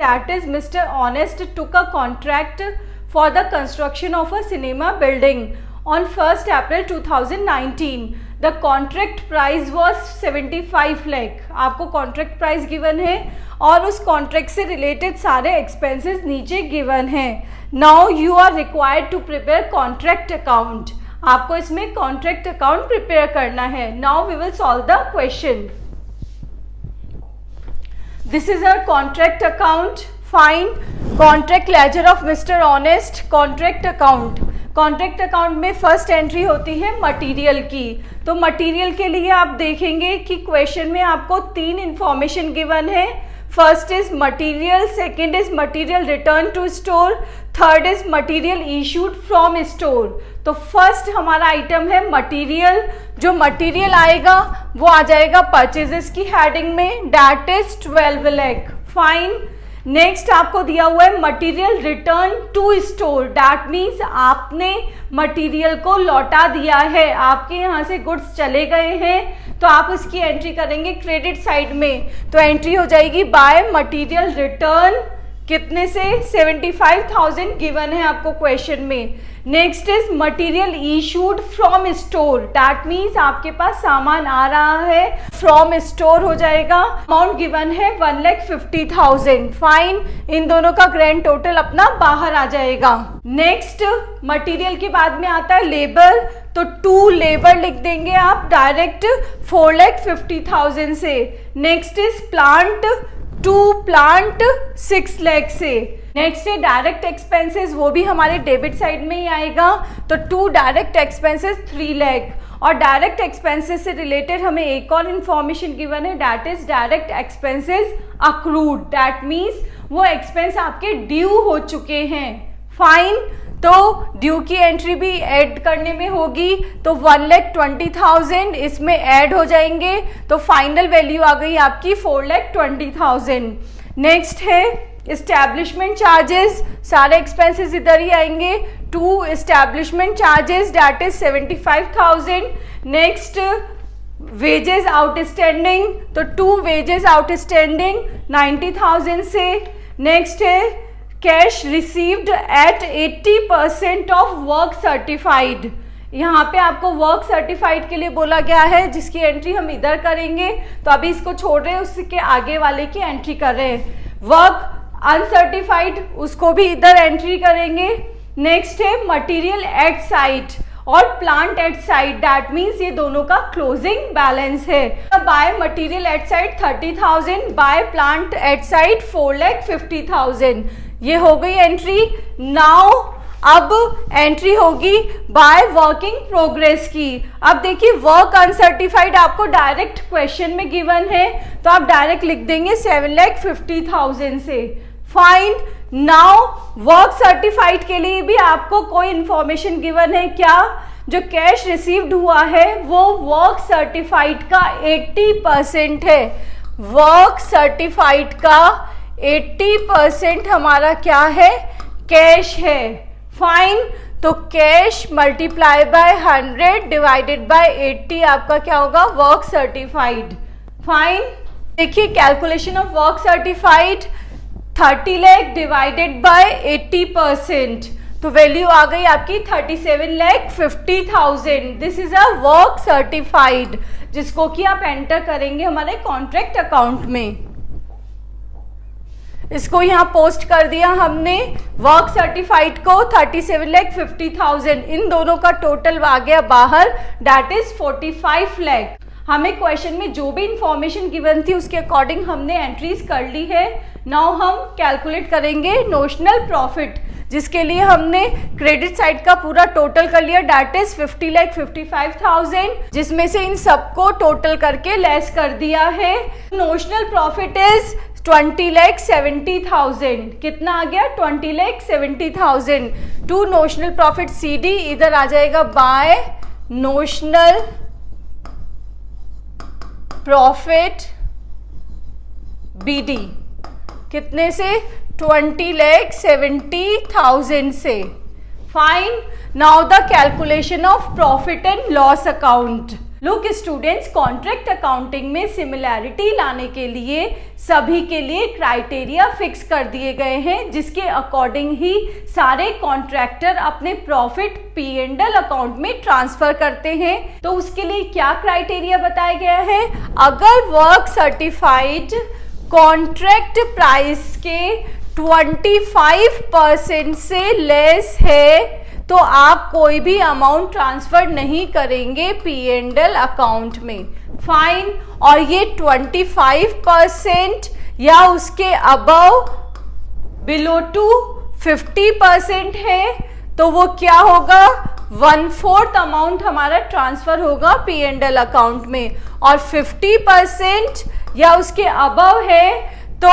That is, Mr. Honest took a contract for the construction of a cinema building on 1st April 2019. The contract price was 75 lakh. आपको contract price given है और उस contract से related सारे expenses नीचे given हैं. Now you are required to prepare contract account. आपको इसमें contract account prepare करना है. Now we will solve the question. This is our contract account. Find contract ledger of Mr. Honest. Contract account. Contract account में first entry होती है material की. तो material के लिए आप देखेंगे कि क्वेश्चन में आपको 3 इंफॉर्मेशन गिवन है. First is material, second is material return to store, third is material issued from store. तो फर्स्ट हमारा आइटम है मटेरियल. जो मटेरियल आएगा वो आ जाएगा परचेजेस की हेडिंग में, that is 12 lakh. Fine. Next आपको दिया हुआ है material return to store. That means आपने मटेरियल को लौटा दिया है, आपके यहाँ से गुड्स चले गए हैं, तो आप उसकी एंट्री करेंगे क्रेडिट साइड में. तो एंट्री हो जाएगी बाय मटेरियल रिटर्न. कितने से? 75,000 गिवन है आपको क्वेश्चन में. Next is material issued from store. That means आपके पास सामान आ रहा है, फ्रॉम स्टोर हो जाएगा. अमाउंट गिवन है 1,50,000. फाइन. इन दोनों का ग्रैंड टोटल अपना बाहर आ जाएगा. नेक्स्ट मटेरियल के बाद में आता है लेबर. तो 2 लेबर लिख देंगे आप डायरेक्ट 4,50,000 से. Next is plant. 2 plant 6 lakh से. नेक्स्ट है डायरेक्ट एक्सपेंसेस, वो भी हमारे डेबिट साइड में ही आएगा. तो 2 डायरेक्ट एक्सपेंसेस 3 लाख. और डायरेक्ट एक्सपेंसेस से रिलेटेड हमें एक और इन्फॉर्मेशन गिवन है, that is direct expenses accrued. That means वो एक्सपेंस आपके ड्यू हो चुके हैं. फाइन. तो ड्यू की एंट्री भी ऐड करने में होगी. तो 1,20,000 इसमें ऐड हो जाएंगे. तो फाइनल वैल्यू आ गई आपकी 4,20,000. नेक्स्ट है इस्टेब्लिशमेंट चार्जेस. सारे एक्सपेंसेस इधर ही आएंगे. 2 establishment charges that is 75,000. Next wages outstanding. तो 2 वेजेस आउटस्टैंडिंग 90,000 से. नेक्स्ट है cash received at 80% of work certified. यहाँ पे आपको वर्क सर्टिफाइड के लिए बोला गया है, जिसकी एंट्री हम इधर करेंगे. तो अभी इसको छोड़ रहे हैं, उसके आगे वाले की एंट्री कर रहे हैं. वर्क अनसर्टिफाइड, उसको भी इधर एंट्री करेंगे. नेक्स्ट है मटेरियल एट साइट और plant at site. That means ये दोनों का क्लोजिंग बैलेंस है. By material at site 30,000, by plant at site 4,50,000. ये हो गई एंट्री. नाउ अब एंट्री होगी बाय वर्किंग प्रोग्रेस की. अब देखिए वर्क अनसर्टिफाइड आपको डायरेक्ट क्वेश्चन में गिवन है, तो आप डायरेक्ट लिख देंगे 7,50,000 से. फाइन. नाउ वर्क सर्टिफाइड के लिए भी आपको कोई इंफॉर्मेशन गिवन है क्या? जो कैश रिसीव्ड हुआ है वो वर्क सर्टिफाइड का 80% है. वर्क सर्टिफाइड का 80% हमारा क्या है? कैश है. फाइन. तो cash multiply by 100 divided by 80 आपका क्या होगा? Work certified. फाइन. देखिए calculation of work certified 30 lakh divided by 80%. तो वैल्यू आ गई आपकी 37,50,000. This is a work certified, जिसको कि आप एंटर करेंगे हमारे कॉन्ट्रैक्ट अकाउंट में. इसको यहाँ पोस्ट कर दिया हमने. वर्क सर्टिफाइड को 37,50,000, इन दोनों का टोटल आ गया बाहर, दैट इज 45 लाख. हमें क्वेश्चन में जो भी इंफॉर्मेशन गिवन थी उसके अकॉर्डिंग हमने एंट्रीज कर ली है. नाउ हम कैलकुलेट करेंगे नोशनल प्रॉफिट, जिसके लिए हमने क्रेडिट साइड का पूरा टोटल कर लिया, दैट इज 50,55,000, जिसमें से इन सबको टोटल करके लेस कर दिया है. Notional profit is 20,70,000. कितना आ गया? 20,70,000. टू नोशनल प्रॉफिट CD इधर आ जाएगा बाय नोशनल प्रॉफिट BD. कितने से? 20,70,000 से. Fine. Now the calculation of profit and loss account. लोग स्टूडेंट्स, कॉन्ट्रैक्ट अकाउंटिंग में सिमिलैरिटी लाने के लिए सभी के लिए क्राइटेरिया फिक्स कर दिए गए हैं, जिसके अकॉर्डिंग ही सारे कॉन्ट्रैक्टर अपने प्रॉफिट P&L अकाउंट में ट्रांसफर करते हैं। तो उसके लिए क्या क्राइटेरिया बताया गया है? अगर वर्क सर्टिफाइड कॉन्ट्रैक्ट प्राइस के 25% से लेस है तो आप कोई भी अमाउंट ट्रांसफर नहीं करेंगे P&L अकाउंट में। फाइन। और ये 25% या उसके अबव बिलो टू 50% है तो वो क्या होगा? 1/4 अमाउंट हमारा ट्रांसफर होगा P&L अकाउंट में। और 50% या उसके अबव है तो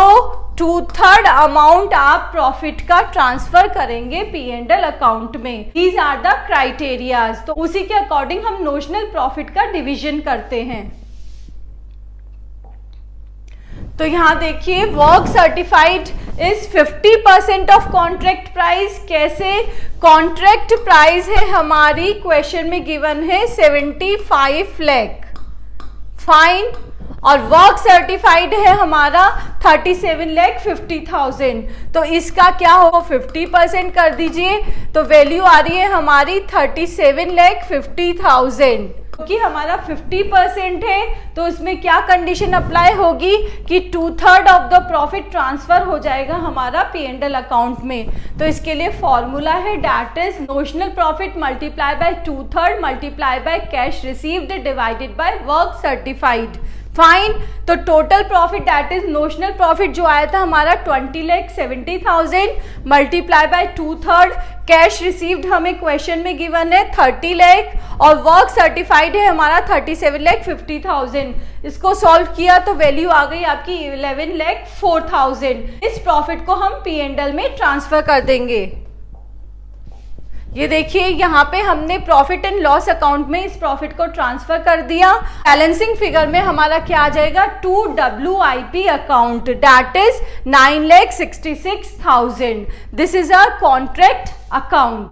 2/3 अमाउंट आप प्रॉफिट का ट्रांसफर करेंगे P&L अकाउंट में। These are the criterias. तो उसी के अकॉर्डिंग हम नोशनल प्रॉफिट का डिवीजन करते हैं। तो यहां देखिए, work certified is 50% of contract price. कैसे? कॉन्ट्रैक्ट प्राइस है हमारी, क्वेश्चन में गिवन है 75 लाख। फाइन। और वर्क सर्टिफाइड है हमारा 37,50,000। तो इसका क्या हो? 50% कर दीजिए तो वैल्यू आ रही है हमारी 37,50,000। क्योंकि हमारा 50% है तो उसमें क्या कंडीशन अप्लाई होगी कि 2/3 ऑफ द प्रॉफिट ट्रांसफर हो जाएगा हमारा P&L अकाउंट में। तो इसके लिए फॉर्मूला है, that is notional profit multiply by 2/3 multiply by cash received divided by work certified. Fine. तो total profit that is notional profit जो आया था हमारा 20,70,000 मल्टीप्लाई बाय 2/3, कैश रिसीव्ड हमें क्वेश्चन में गिवन है 30 लाख और वर्क सर्टिफाइड है हमारा 37,50,000। इसको सॉल्व किया तो वैल्यू आ गई आपकी 11,04,000। इस प्रॉफिट को हम P&L में ट्रांसफर कर देंगे। ये देखिए, यहाँ पे हमने प्रॉफिट एंड लॉस अकाउंट में इस प्रॉफिट को ट्रांसफर कर दिया। बैलेंसिंग फिगर में हमारा क्या आ जाएगा? To WIP account, that is 9,66,000। This is a contract account.